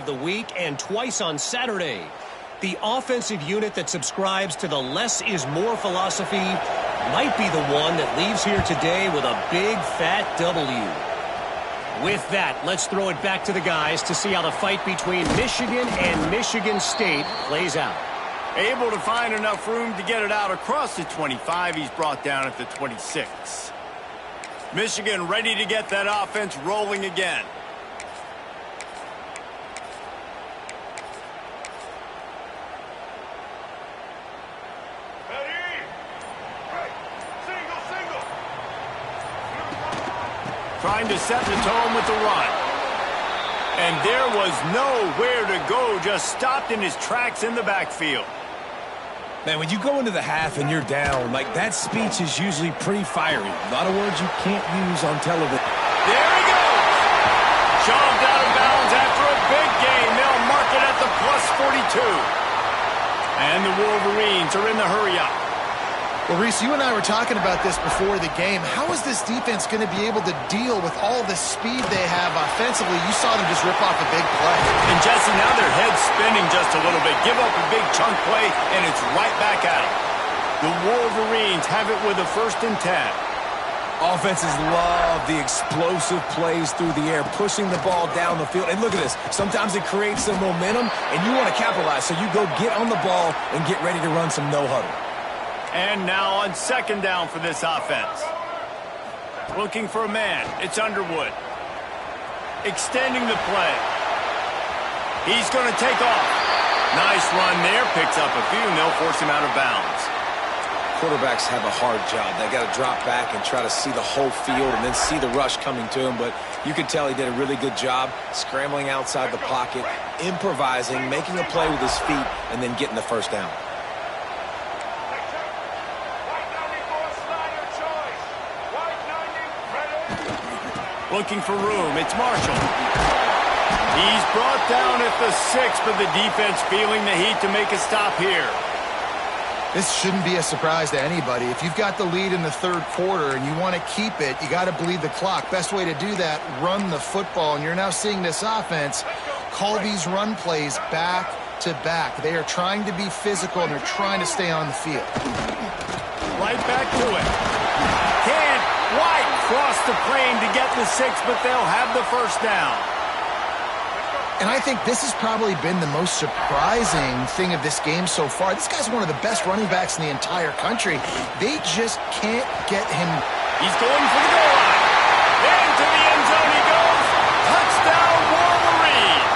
the week and twice on Saturday. The offensive unit that subscribes to the less is more philosophy might be the one that leaves here today with a big, fat W. With that, let's throw it back to the guys to see how the fight between Michigan and Michigan State plays out. Able to find enough room to get it out across the 25. He's brought down at the 26. Michigan ready to get that offense rolling again. Trying to set the tone with the run. And there was nowhere to go, just stopped in his tracks in the backfield. Man, when you go into the half and you're down, like, that speech is usually pretty fiery. A lot of words you can't use on television. There he goes! Shoved out of bounds after a big gain. They'll mark it at the +42. And the Wolverines are in the hurry-up. Well, Reese, you and I were talking about this before the game. How is this defense going to be able to deal with all the speed they have offensively? You saw them just rip off a big play. And, Jesse, now their head's spinning just a little bit. Give up a big chunk play, and it's right back at them. The Wolverines have it with a 1st and 10. Offenses love the explosive plays through the air, pushing the ball down the field. And look at this. Sometimes it creates some momentum, and you want to capitalize. So you go get on the ball and get ready to run some no-huddle. And now on 2nd down for this offense. Looking for a man. It's Underwood. Extending the play. He's going to take off. Nice run there. Picks up a few, and they'll force him out of bounds. Quarterbacks have a hard job. They got to drop back and try to see the whole field and then see the rush coming to him. But you could tell he did a really good job scrambling outside the pocket, improvising, making a play with his feet, and then getting the 1st down. Looking for room. It's Marshall. He's brought down at the 6, but the defense feeling the heat to make a stop here. This shouldn't be a surprise to anybody. If you've got the lead in the 3rd quarter and you want to keep it, you got to bleed the clock. Best way to do that, run the football. And you're now seeing this offense call these run plays back to back. They are trying to be physical, and they're trying to stay on the field. Right back to it. Can't quite cross the plane to get the 6, but they'll have the 1st down. And I think this has probably been the most surprising thing of this game so far. This guy's one of the best running backs in the entire country. They just can't get him. He's going for the goal line. Into the end zone he goes. Touchdown, Wolverines.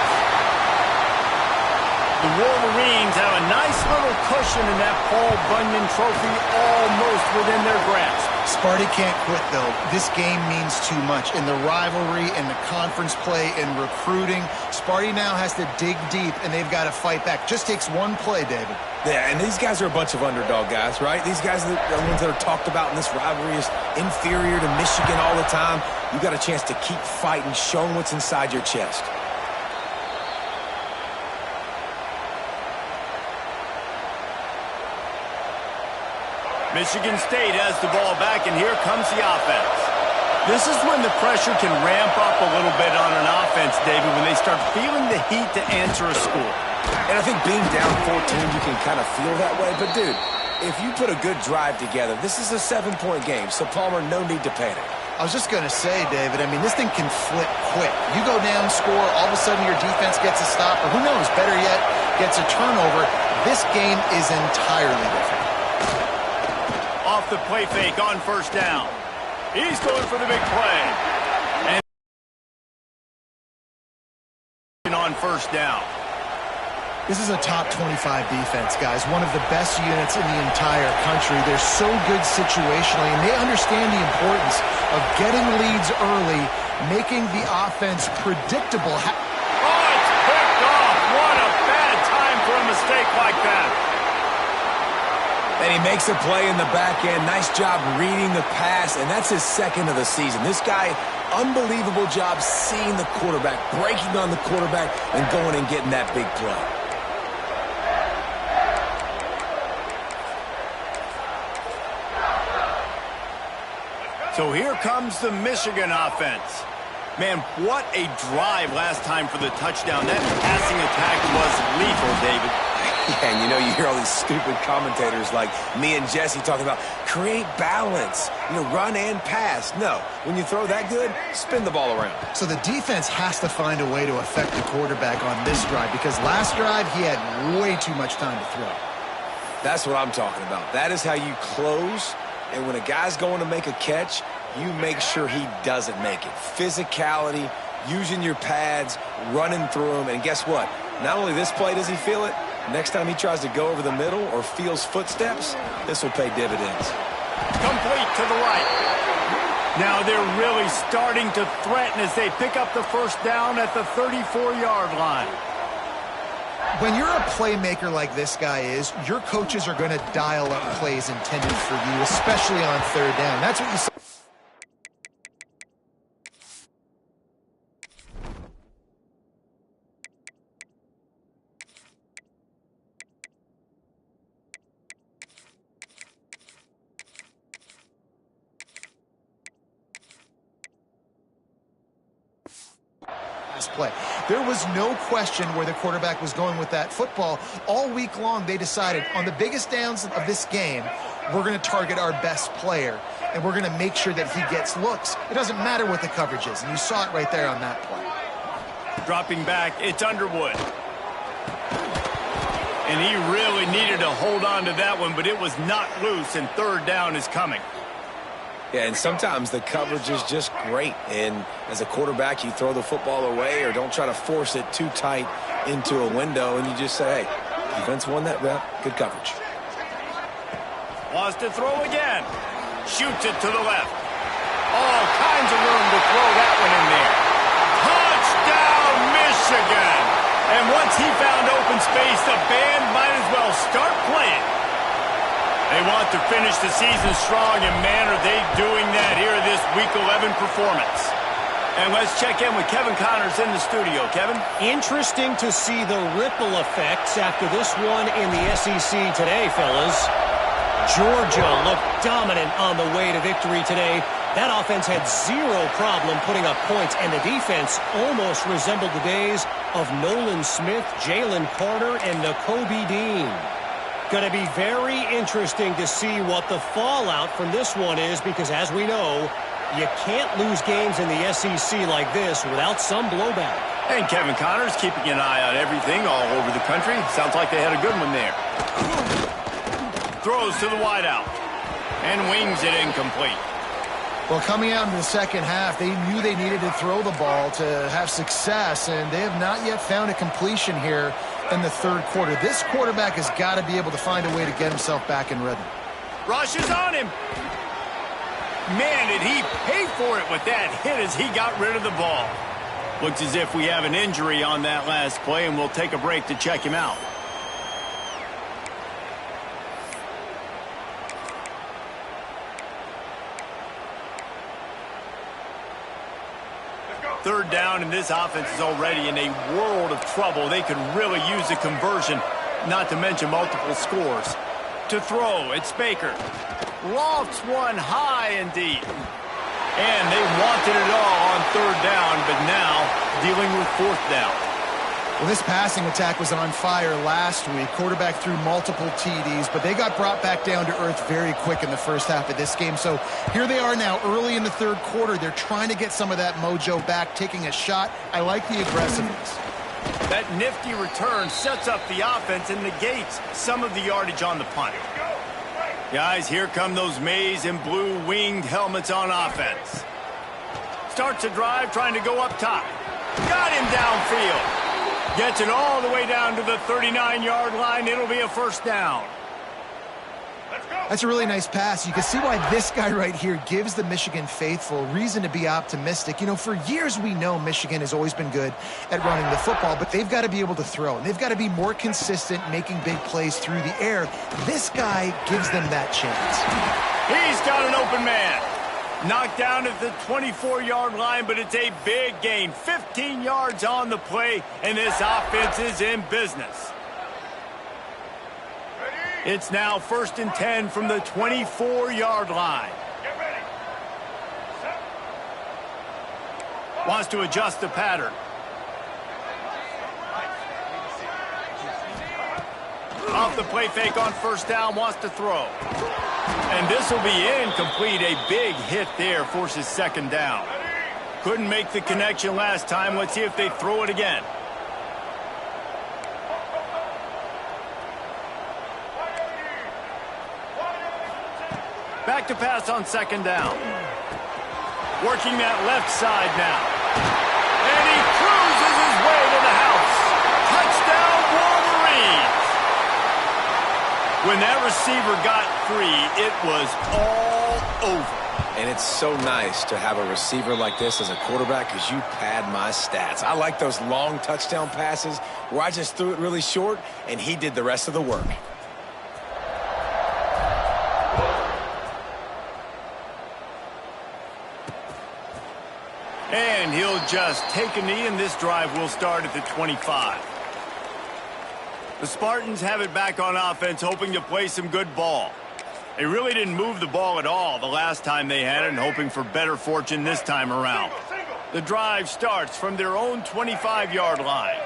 The Wolverines have a nice little cushion in that Paul Bunyan trophy almost within their grasp. Sparty can't quit, though. This game means too much. In the rivalry, in the conference play, in recruiting, Sparty now has to dig deep, and they've got to fight back. Just takes one play, David. Yeah, and these guys are a bunch of underdog guys, right? These guys are the ones that are talked about in this rivalry as inferior to Michigan all the time. You got a chance to keep fighting, showing what's inside your chest. Michigan State has the ball back, and here comes the offense. This is when the pressure can ramp up a little bit on an offense, David, when they start feeling the heat to answer a score. And I think being down 14, you can kind of feel that way. But, dude, if you put a good drive together, this is a 7-point game, so, Palmer, no need to panic. I was just going to say, David, I mean, this thing can flip quick. You go down, score, all of a sudden your defense gets a stop, or who knows, better yet, gets a turnover. This game is entirely different. Off the play fake on 1st down. He's going for the big play. And on 1st down. This is a top 25 defense, guys. One of the best units in the entire country. They're so good situationally, and they understand the importance of getting leads early, making the offense predictable. Oh, it's picked off. What a bad time for a mistake like that. And he makes a play in the back end. Nice job reading the pass, and that's his 2nd of the season. This guy, unbelievable job seeing the quarterback, breaking on the quarterback, and going and getting that big play. So here comes the Michigan offense. Man, what a drive last time for the touchdown. That passing attack was lethal, David. Yeah, and you know, you hear all these stupid commentators like me and Jesse talking about create balance, run and pass. No, when you throw that good, spin the ball around. So the defense has to find a way to affect the quarterback on this drive because last drive he had way too much time to throw. That's what I'm talking about. That is how you close, and when a guy's going to make a catch, you make sure he doesn't make it. Physicality, using your pads, running through them, and guess what? Not only this play does he feel it, next time he tries to go over the middle or feels footsteps, this will pay dividends. Complete to the right. Now they're really starting to threaten as they pick up the first down at the 34-yard line. When you're a playmaker like this guy is, your coaches are going to dial up plays intended for you, especially on third down. That's what you saw. Play. There was no question where the quarterback was going with that football. All week long, they decided on the biggest downs of this game, we're going to target our best player, and we're going to make sure that he gets looks. It doesn't matter what the coverage is, and you saw it right there on that play. Dropping back, it's Underwood. And he really needed to hold on to that one, but it was not loose, and third down is coming. Yeah, and sometimes the coverage is just great. And as a quarterback, you throw the football away or don't try to force it too tight into a window, and you just say, hey, defense won that rep. Good coverage. Wants to throw again. Shoots it to the left. All kinds of room to throw that one in there. Touchdown, Michigan! And once he found open space, the band might as well start playing. They want to finish the season strong, and man, are they doing that here this Week 11 performance. And let's check in with Kevin Connors in the studio. Kevin? Interesting to see the ripple effects after this one in the SEC today, fellas. Georgia looked dominant on the way to victory today. That offense had zero problem putting up points, and the defense almost resembled the days of Nolan Smith, Jalen Carter, and Nakobe Dean. Going to be very interesting to see what the fallout from this one is because, as we know, you can't lose games in the SEC like this without some blowback. And Kevin Connors keeping an eye on everything all over the country. Sounds like they had a good one there. Throws to the wideout and wings it incomplete. Well, coming out in the second half, they knew they needed to throw the ball to have success, and they have not yet found a completion here in the third quarter. This quarterback has got to be able to find a way to get himself back in rhythm. Rush is on him. Man, did he pay for it with that hit as he got rid of the ball. Looks as if we have an injury on that last play, and we'll take a break to check him out. Third down, and this offense is already in a world of trouble. They could really use a conversion, not to mention multiple scores. To throw, it's Baker. Lofts one high and deep. And they wanted it all on third down, but now dealing with fourth down. Well, this passing attack was on fire last week. Quarterback threw multiple TDs, but they got brought back down to earth very quick in the first half of this game. So here they are now early in the third quarter. They're trying to get some of that mojo back, taking a shot. I like the aggressiveness. That nifty return sets up the offense and negates some of the yardage on the punt. Guys, here come those maize and blue winged helmets on offense. Starts a drive trying to go up top. Got him downfield. Gets it all the way down to the 39-yard line. It'll be a first down. That's a really nice pass. You can see why this guy right here gives the Michigan faithful reason to be optimistic. You know, for years we know Michigan has always been good at running the football, but they've got to be able to throw. They've got to be more consistent making big plays through the air. This guy gives them that chance. He's got an open man. Knocked down at the 24-yard line, but it's a big gain. 15 yards on the play, and this offense is in business. It's now 1st and 10 from the 24-yard line. Wants to adjust the pattern. Off the play fake on first down, wants to throw. And this will be incomplete. A big hit there forces second down. Couldn't make the connection last time. Let's see if they throw it again. Back to pass on second down. Working that left side now. And he cruises his way to the house. Touchdown, Wolverines! When that receiver got free, it was all over. And it's so nice to have a receiver like this as a quarterback because you pad my stats. I like those long touchdown passes where I just threw it really short and he did the rest of the work. And he'll just take a knee, and this drive will start at the 25. The Spartans have it back on offense, hoping to play some good ball. They really didn't move the ball at all the last time they had it, and hoping for better fortune this time around. The drive starts from their own 25-yard line.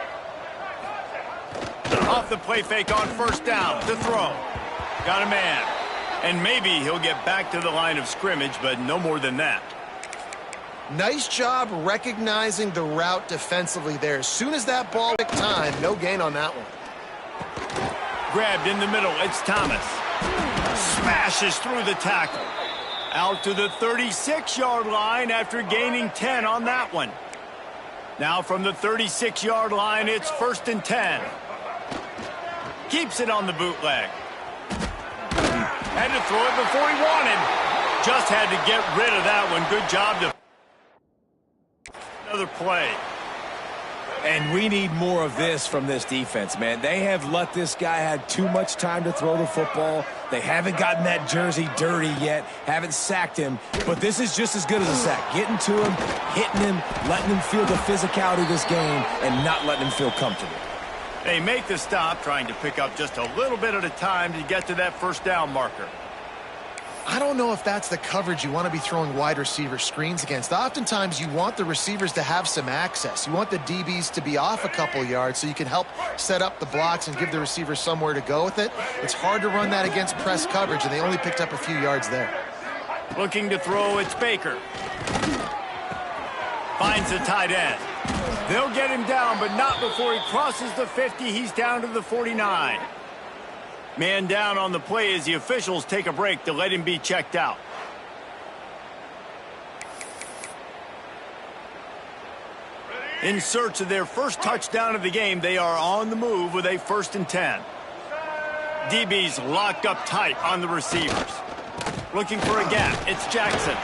Off the play fake on first down to throw. Got a man. And maybe he'll get back to the line of scrimmage, but no more than that. Nice job recognizing the route defensively there. As soon as that ball took time, no gain on that one. Grabbed in the middle, it's Thomas. Smashes through the tackle. Out to the 36-yard line after gaining 10 on that one. Now from the 36-yard line, it's 1st and 10. Keeps it on the bootleg. Had to throw it before he wanted. Just had to get rid of that one. Good job to another play. And we need more of this from this defense, man. They have let this guy have too much time to throw the football. They haven't gotten that jersey dirty yet, haven't sacked him. But this is just as good as a sack. Getting to him, hitting him, letting him feel the physicality of this game, and not letting him feel comfortable. They make the stop, trying to pick up just a little bit at a time to get to that first down marker. I don't know if that's the coverage you want to be throwing wide receiver screens against. Oftentimes, you want the receivers to have some access. You want the DBs to be off a couple yards so you can help set up the blocks and give the receivers somewhere to go with it. It's hard to run that against press coverage, and they only picked up a few yards there. Looking to throw, it's Baker. Finds the tight end. They'll get him down, but not before he crosses the 50. He's down to the 49. Man down on the play as the officials take a break to let him be checked out. In search of their first touchdown of the game, they are on the move with a 1st and 10. DB's locked up tight on the receivers. Looking for a gap, it's Jackson.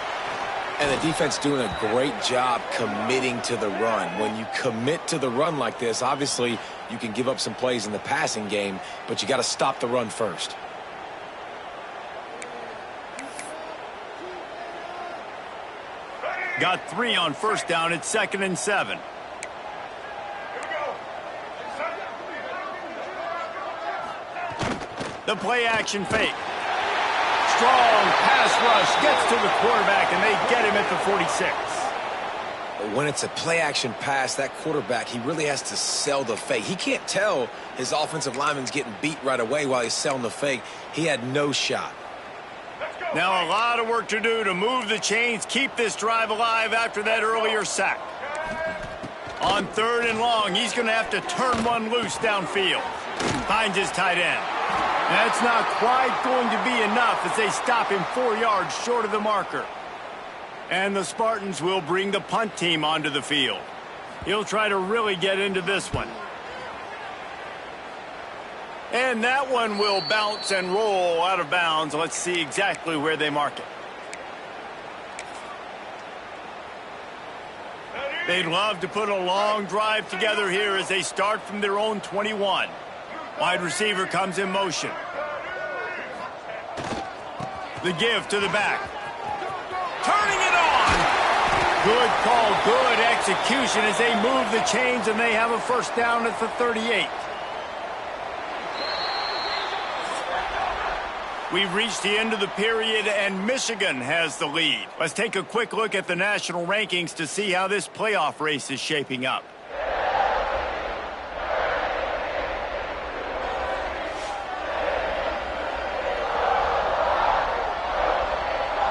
And the defense doing a great job committing to the run. When you commit to the run like this, obviously you can give up some plays in the passing game, but you got to stop the run first. Got 3 on first down. It's 2nd and 7. The play action fake. Strong pass rush gets to the quarterback, and they get him at the 46. When it's a play-action pass, that quarterback, he really has to sell the fake. He can't tell his offensive lineman's getting beat right away while he's selling the fake. He had no shot. Now a lot of work to do to move the chains, keep this drive alive after that earlier sack. On 3rd and long, he's going to have to turn one loose downfield. Finds his tight end. That's not quite going to be enough as they stop him 4 yards short of the marker. And the Spartans will bring the punt team onto the field. He'll try to really get into this one. And that one will bounce and roll out of bounds. Let's see exactly where they mark it. They'd love to put a long drive together here as they start from their own 21. Wide receiver comes in motion. The give to the back. Turning it on. Good call, good execution as they move the chains, and they have a first down at the 38. We've reached the end of the period, and Michigan has the lead. Let's take a quick look at the national rankings to see how this playoff race is shaping up.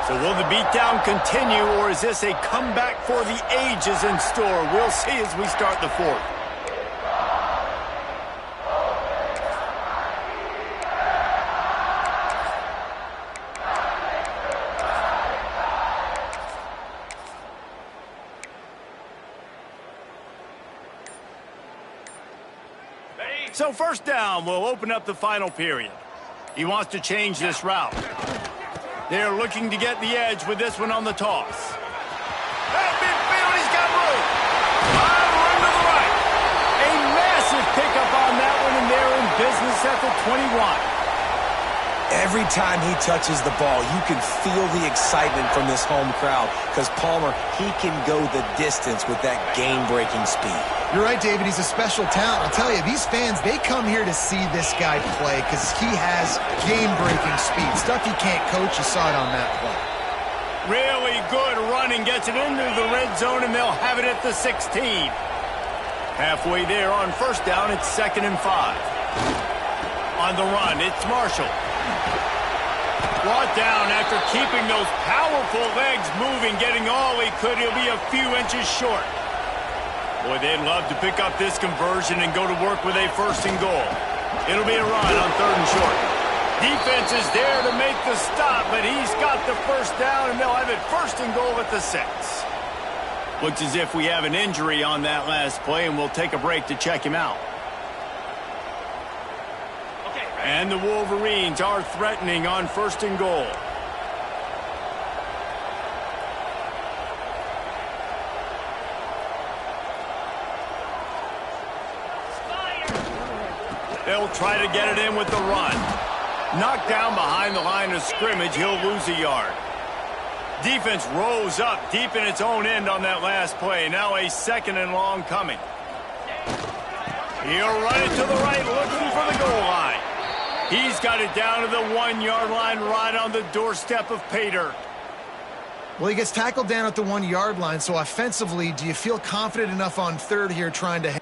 So will the beatdown continue, or is this a comeback for the ages in store? We'll see as we start the fourth. So first down, we'll open up the final period. He wants to change this route. They're looking to get the edge with this one on the toss. That midfield, he's got room. Room to the right. A massive pickup on that one, and they're in business at the 21. Every time he touches the ball, you can feel the excitement from this home crowd because Palmer, he can go the distance with that game-breaking speed. You're right, David. He's a special talent. I'll tell you, these fans, they come here to see this guy play because he has game-breaking speed. Stuff he can't coach. You saw it on that play. Really good running. Gets it into the red zone, and they'll have it at the 16. Halfway there on first down, it's 2nd and 5. On the run, it's Marshall. Brought down after keeping those powerful legs moving, getting all he could. He'll be a few inches short. Boy, they'd love to pick up this conversion and go to work with a 1st and goal. It'll be a run on 3rd and short. Defense is there to make the stop, but he's got the 1st down, and they'll have it 1st and goal at the 6. Looks as if we have an injury on that last play, and we'll take a break to check him out. And the Wolverines are threatening on 1st and goal. They'll try to get it in with the run. Knocked down behind the line of scrimmage, he'll lose a yard. Defense rose up deep in its own end on that last play. Now a 2nd and long coming. He'll run it to the right, looking for the goal line. He's got it down to the 1-yard line, right on the doorstep of Pater. Well, he gets tackled down at the 1-yard line, so offensively, do you feel confident enough on 3rd here trying to...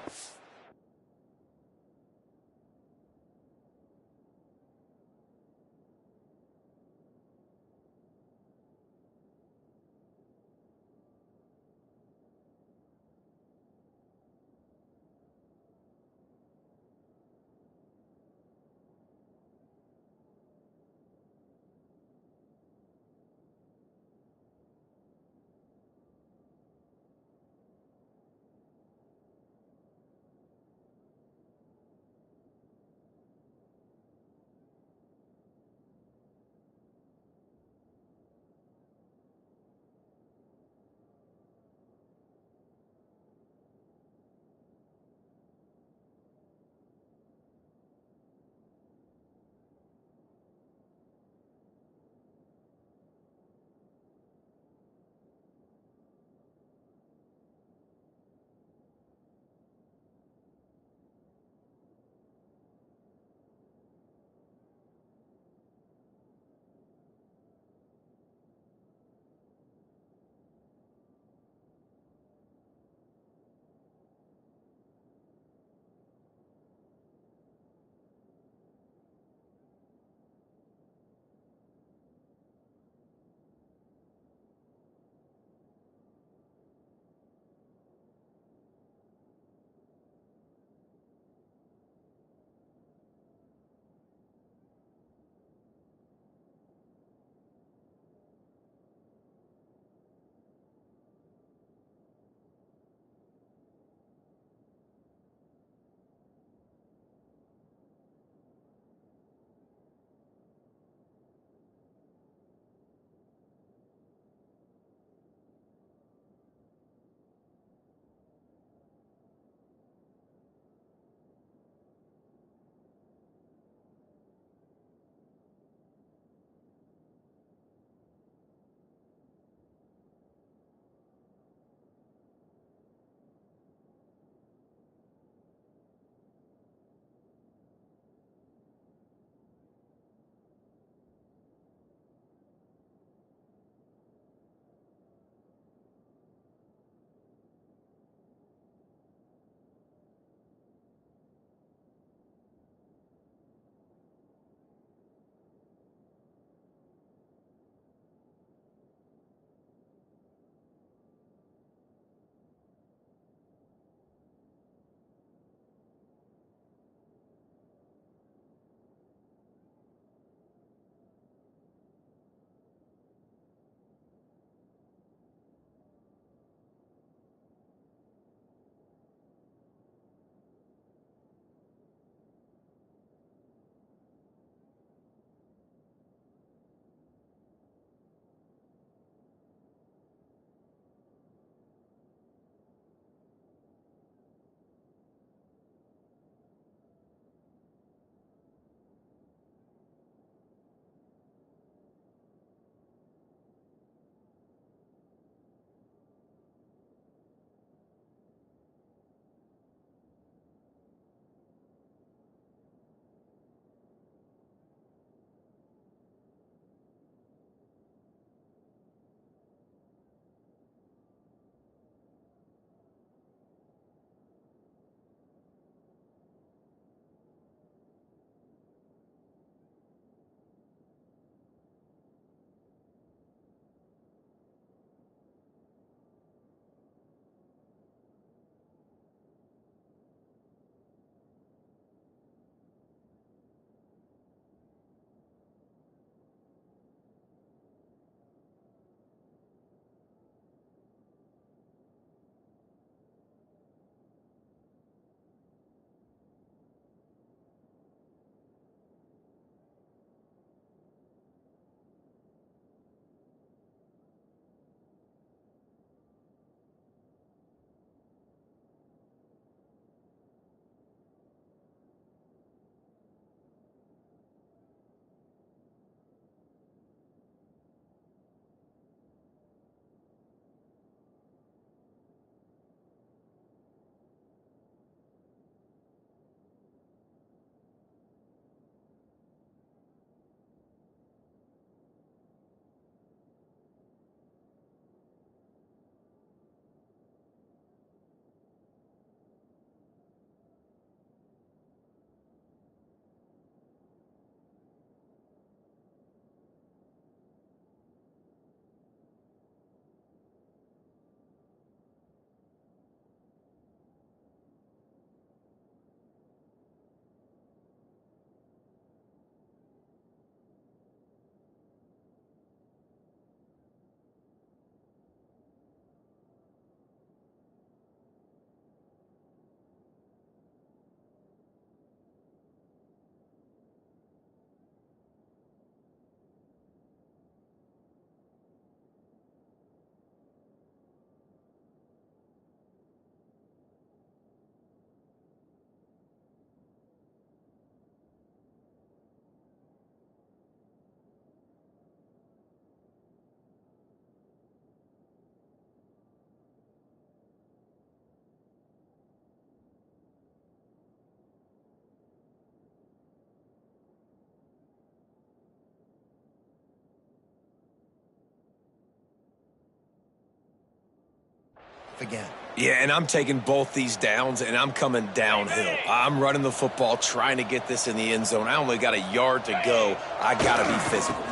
again. Yeah, and I'm taking both these downs, and I'm coming downhill. I'm running the football, trying to get this in the end zone. I only got a yard to go. I got to be physical.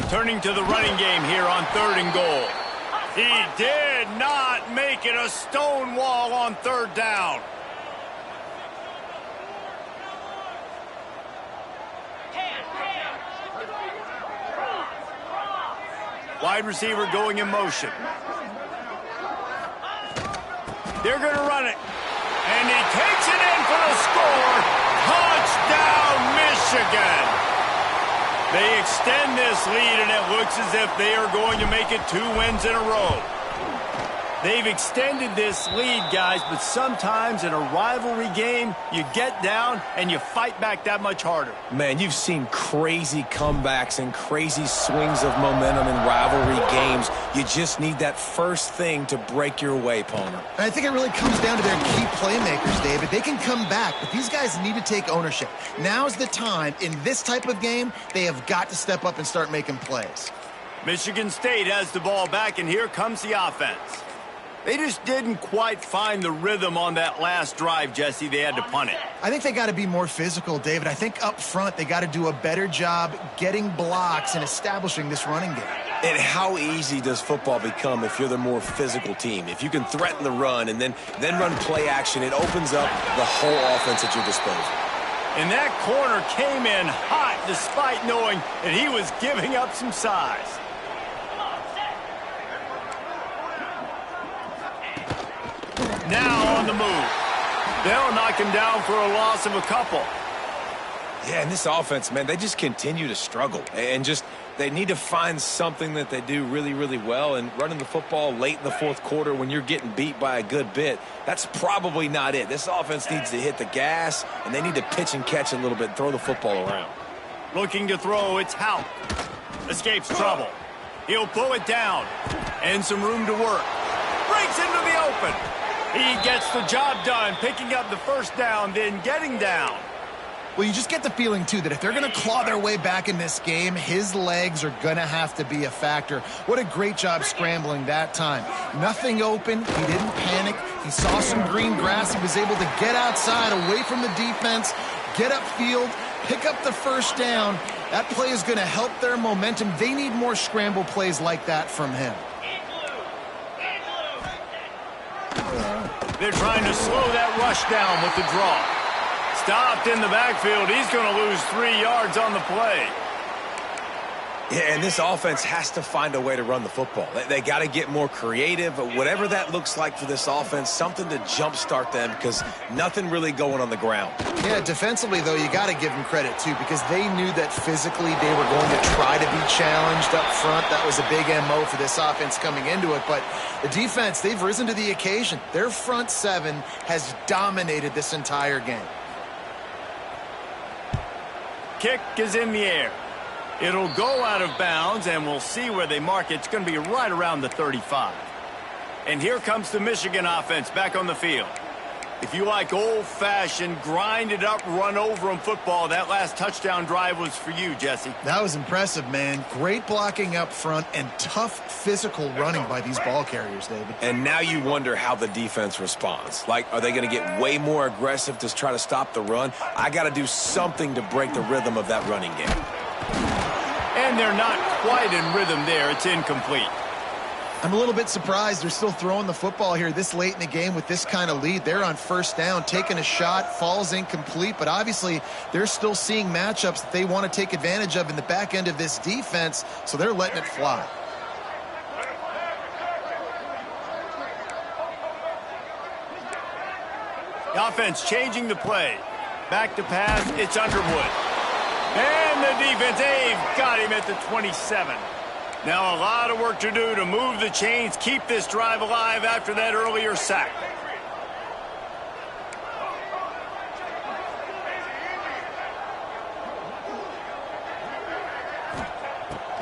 Turning to the running game here on 3rd and goal. He did not make it a stone wall on 3rd down. Wide receiver going in motion. They're going to run it. And he takes it in for the score. Touchdown, Michigan. They extend this lead, and it looks as if they are going to make it 2 wins in a row. They've extended this lead, guys, but sometimes in a rivalry game, you get down and you fight back that much harder. Man, you've seen crazy comebacks and crazy swings of momentum in rivalry games. You just need that first thing to break your way, Palmer. I think it really comes down to their key playmakers, David. They can come back, but these guys need to take ownership. Now's the time. In this type of game, they have got to step up and start making plays. Michigan State has the ball back, and here comes the offense. They just didn't quite find the rhythm on that last drive, Jesse. They had to punt it. I think they got to be more physical, David. I think up front they got to do a better job getting blocks and establishing this running game. And how easy does football become if you're the more physical team? If you can threaten the run and then run play action, it opens up the whole offense at your disposal. And that corner came in hot despite knowing that he was giving up some size. Now on the move. They'll knock him down for a loss of a couple. Yeah, and this offense, man, they just continue to struggle. And they need to find something that they do really, really well. And running the football late in the 4th quarter when you're getting beat by a good bit, that's probably not it. This offense needs to hit the gas, and they need to pitch and catch a little bit and throw the football around. Looking to throw, it's Houck. Escapes trouble. He'll pull it down. And some room to work. Breaks into the open. He gets the job done, picking up the first down, then getting down. Well, you just get the feeling, too, that if they're going to claw their way back in this game, his legs are going to have to be a factor. What a great job scrambling that time. Nothing open. He didn't panic. He saw some green grass. He was able to get outside, away from the defense, get upfield, pick up the first down. That play is going to help their momentum. They need more scramble plays like that from him. They're trying to slow that rush down with the draw. Stopped in the backfield. He's going to lose 3 yards on the play. Yeah, and this offense has to find a way to run the football. They got to get more creative, whatever that looks like for this offense, something to jumpstart them because nothing really going on the ground. Yeah, defensively, though, you got to give them credit, too, because they knew that physically they were going to try to be challenged up front. That was a big MO for this offense coming into it. But the defense, they've risen to the occasion. Their front 7 has dominated this entire game. Kick is in the air. It'll go out of bounds, and we'll see where they mark it. It's going to be right around the 35. And here comes the Michigan offense back on the field. If you like old-fashioned, grind-it-up, run-over-'em football, that last touchdown drive was for you, Jesse. That was impressive, man. Great blocking up front and tough physical running by these ball carriers, David. And now you wonder how the defense responds. Like, are they going to get way more aggressive to try to stop the run? I got to do something to break the rhythm of that running game. And they're not quite in rhythm there. It's incomplete. I'm a little bit surprised they're still throwing the football here this late in the game with this kind of lead. They're on first down, taking a shot, falls incomplete, but obviously they're still seeing matchups that they want to take advantage of in the back end of this defense, so they're letting it fly. The offense changing the play. Back to pass, it's Underwood. And the defense, they've got him at the 27. Now a lot of work to do to move the chains, keep this drive alive after that earlier sack.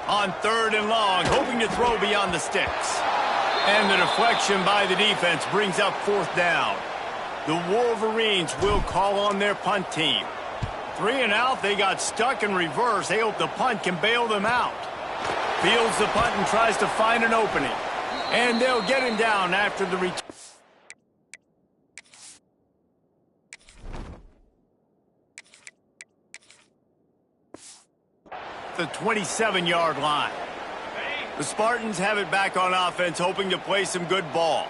On 3rd and long, hoping to throw beyond the sticks. And the deflection by the defense brings up 4th down. The Wolverines will call on their punt team. 3 and out, they got stuck in reverse. They hope the punt can bail them out. Fields the punt and tries to find an opening. And they'll get him down after the return. the 27-yard line. The Spartans have it back on offense, hoping to play some good ball.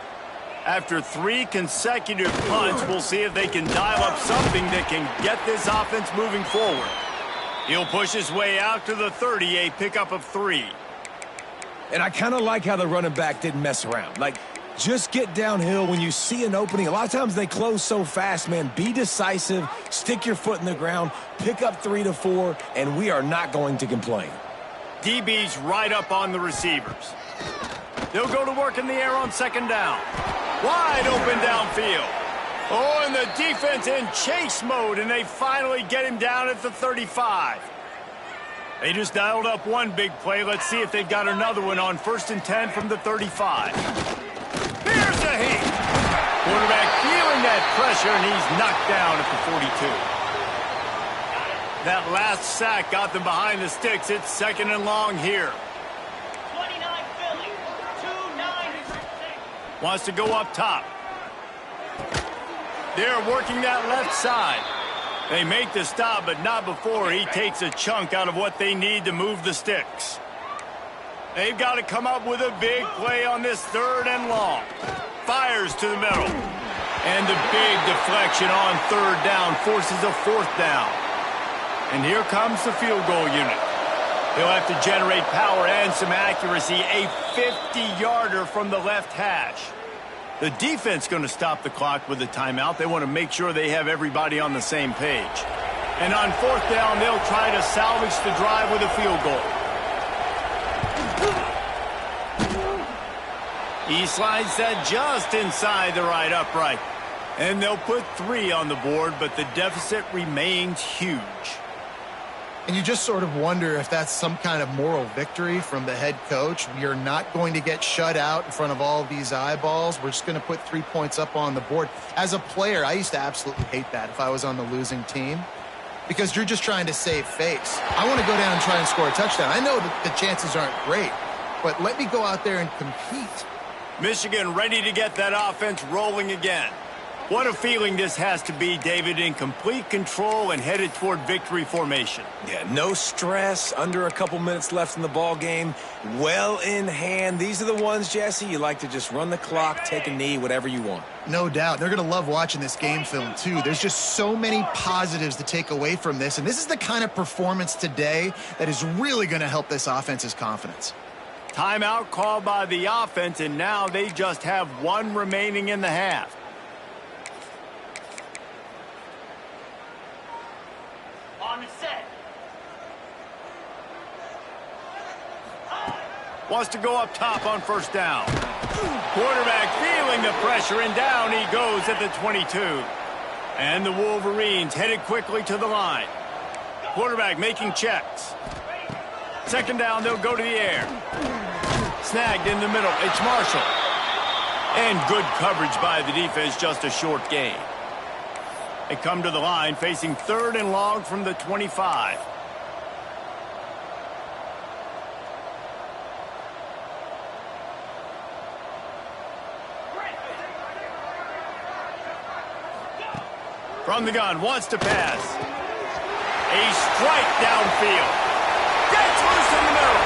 After 3 consecutive punts, we'll see if they can dial up something that can get this offense moving forward. He'll push his way out to the 30, a pickup of 3. And I kind of like how the running back didn't mess around. Like, just get downhill when you see an opening. A lot of times they close so fast, man. Be decisive, stick your foot in the ground, pick up 3 to 4, and we are not going to complain. DB's right up on the receivers. They'll go to work in the air on second down. Wide open downfield. Oh, and the defense in chase mode, and they finally get him down at the 35. They just dialed up one big play. Let's see if they've got another one on 1st and 10 from the 35. Here's the heat. Quarterback feeling that pressure, and he's knocked down at the 42. That last sack got them behind the sticks. It's 2nd and long here. 29 Philly, 2-9. Wants to go up top. They're working that left side. They make the stop, but not before he takes a chunk out of what they need to move the sticks. They've got to come up with a big play on this 3rd and long. Fires to the middle. And the big deflection on 3rd down forces a 4th down. And here comes the field goal unit. They'll have to generate power and some accuracy. A 50-yarder from the left hash. The defense going to stop the clock with a timeout. They want to make sure they have everybody on the same page. And on 4th down, they'll try to salvage the drive with a field goal. He slides that just inside the right upright. And they'll put 3 on the board, but the deficit remains huge. And you just sort of wonder if that's some kind of moral victory from the head coach. We are not going to get shut out in front of all of these eyeballs. We're just going to put 3 points up on the board. As a player, I used to absolutely hate that if I was on the losing team, because you're just trying to save face. I want to go down and try and score a touchdown. I know that the chances aren't great, but let me go out there and compete. Michigan ready to get that offense rolling again. What a feeling this has to be, David, in complete control and headed toward victory formation. Yeah, no stress, under a couple minutes left in the ball game, well in hand. These are the ones, Jesse, you like to just run the clock, take a knee, whatever you want. No doubt. They're going to love watching this game film, too. There's just so many positives to take away from this, and this is the kind of performance today that is really going to help this offense's confidence. Timeout called by the offense, and now they just have 1 remaining in the half. Wants to go up top on 1st down. Quarterback feeling the pressure, and down he goes at the 22. And the Wolverines headed quickly to the line. Quarterback making checks. 2nd down, they'll go to the air. Snagged in the middle, it's Marshall. And good coverage by the defense, just a short gain. They come to the line facing 3rd and long from the 25. From the gun, wants to pass. A strike downfield. Gets loose in the middle.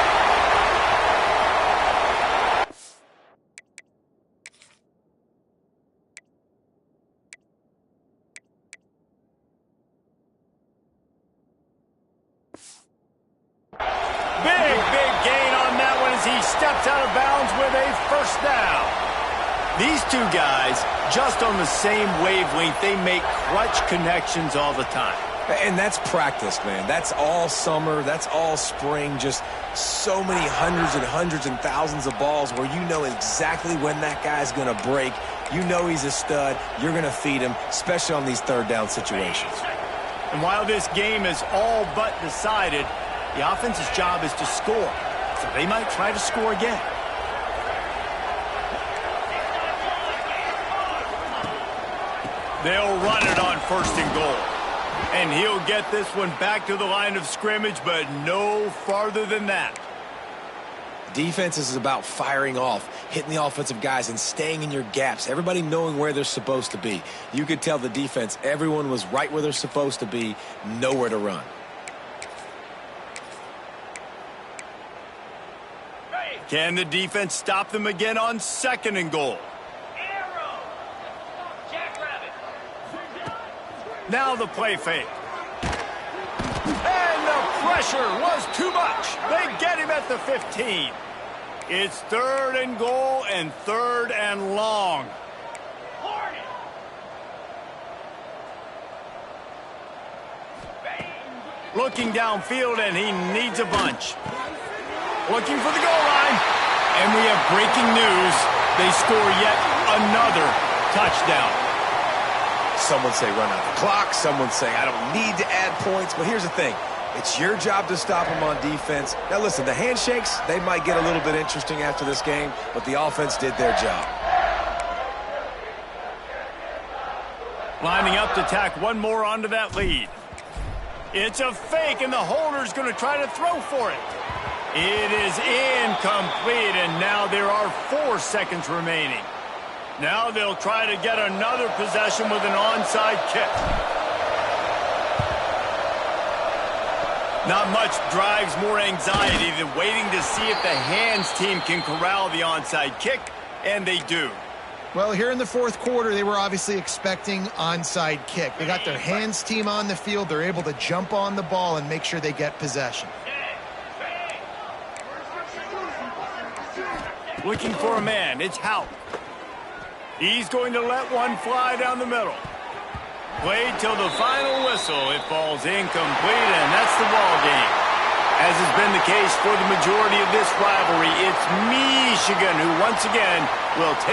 Big gain on that one as he steps out of bounds with a 1st down. These 2 guys, just on the same wavelength, they make clutch connections all the time. And that's practice, man. That's all summer. That's all spring. Just so many hundreds and thousands of balls where you know exactly when that guy's going to break. You know he's a stud. You're going to feed him, especially on these 3rd down situations. And while this game is all but decided, the offense's job is to score. So they might try to score again. They'll run it on 1st and goal. And he'll get this one back to the line of scrimmage, but no farther than that. Defense is about firing off, hitting the offensive guys, and staying in your gaps. Everybody knowing where they're supposed to be. You could tell the defense, everyone was right where they're supposed to be, nowhere to run. Can the defense stop them again on 2nd and goal? Now the play fake. And the pressure was too much. They get him at the 15. It's 3rd and goal and 3rd and long. Looking downfield, and he needs a bunch. Looking for the goal line. And we have breaking news. They score yet another touchdown. Someone say run out the clock. Someone say I don't need to add points. But here's the thing. It's your job to stop them on defense. Now, listen, the handshakes, they might get a little bit interesting after this game, but the offense did their job. Lining up to tack one more onto that lead. It's a fake, and the holder's going to try to throw for it. It is incomplete, and now there are 4 seconds remaining. Now they'll try to get another possession with an onside kick. Not much drives more anxiety than waiting to see if the hands team can corral the onside kick, and they do. Well, here in the 4th quarter, they were obviously expecting onside kick. They got their hands team on the field. They're able to jump on the ball and make sure they get possession. Looking for a man. It's Houck. He's going to let one fly down the middle. Played till the final whistle. It falls incomplete, and that's the ball game. As has been the case for the majority of this rivalry, it's Michigan who once again will take